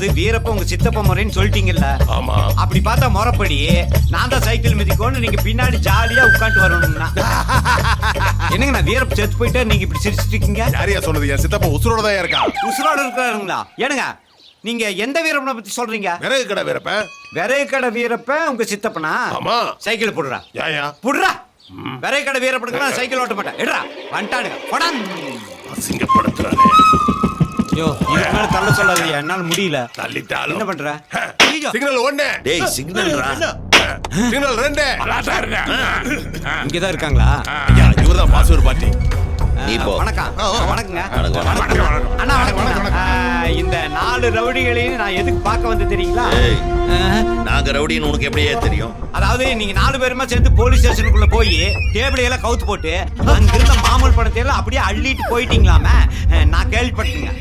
வீரப்ப உங்க சித்தப்ப முறைன்னு சொல்லிட்டீங்கல்ல. ஆமா. அப்படி பார்த்தா முறைப்படி நான் தான் சைக்கிள் மிதிக்கணும், நீங்க பின்னாடி ஜாலியா உட்காந்து வரணும்னா என்னங்க நான் வீரப்ப செத்து போயிட்டா நீங்க இப்படி சிரிச்சிட்டு இருக்கீங்க? யாரையா சொன்னது? என் சித்தப்பா உசுரோட தான் இருக்கான். உசுரோட இருக்காருங்களா? ஏனுங்க நீங்க எந்த வீரப்பனை பத்தி சொல்றீங்க? விறகு கடை வீரப்ப. விறகு கடை வீரப்ப உங்க சித்தப்பனா? ஆமா. சைக்கிள் போடுறா. யாயா புடுறா. விறகு கடை வீரப்பனுக்கு நான் சைக்கிள் ஓட்ட மாட்டேன். எடுறா வந்துட்டானுங்க. போடா. அசிங்கப்படுத்துறானே. ஐயோ இதுக்கு மேல தள்ள சொல்லாதீங்க, என்னால முடியல. தள்ளிட்டாலும் என்ன பண்ற? சிக்னல் 1. டேய் சிக்னல்ரா. சிக்னல் 2. இங்கதான் இருக்காங்களா? ஐயா இவர்தான் பாஸ்வேர்ட் பார்ட்டி. நீ போ. வணக்கம். வணக்கங்க. வணக்கம். அண்ணா வணக்கம். இந்த 4 ரவுடிகளையும் நான் எதுக்கு பார்க்க வந்து தெரியுங்களா? ஏய், நாங்க ரவுடின்னு உனக்கு எப்படியே தெரியும்? அதாவது நீங்க 4 பேருமா சேர்ந்து போலீஸ் ஸ்டேஷனுக்குள்ள போய் டேபிள் எல்லாம் கவுத்து போட்டு அங்கிருந்த மாமூல் பணத்தை எல்லாம் அப்படியே அள்ளிட்டு போயிட்டீங்களாமே நான் கேள்விப்பட்டேங்க.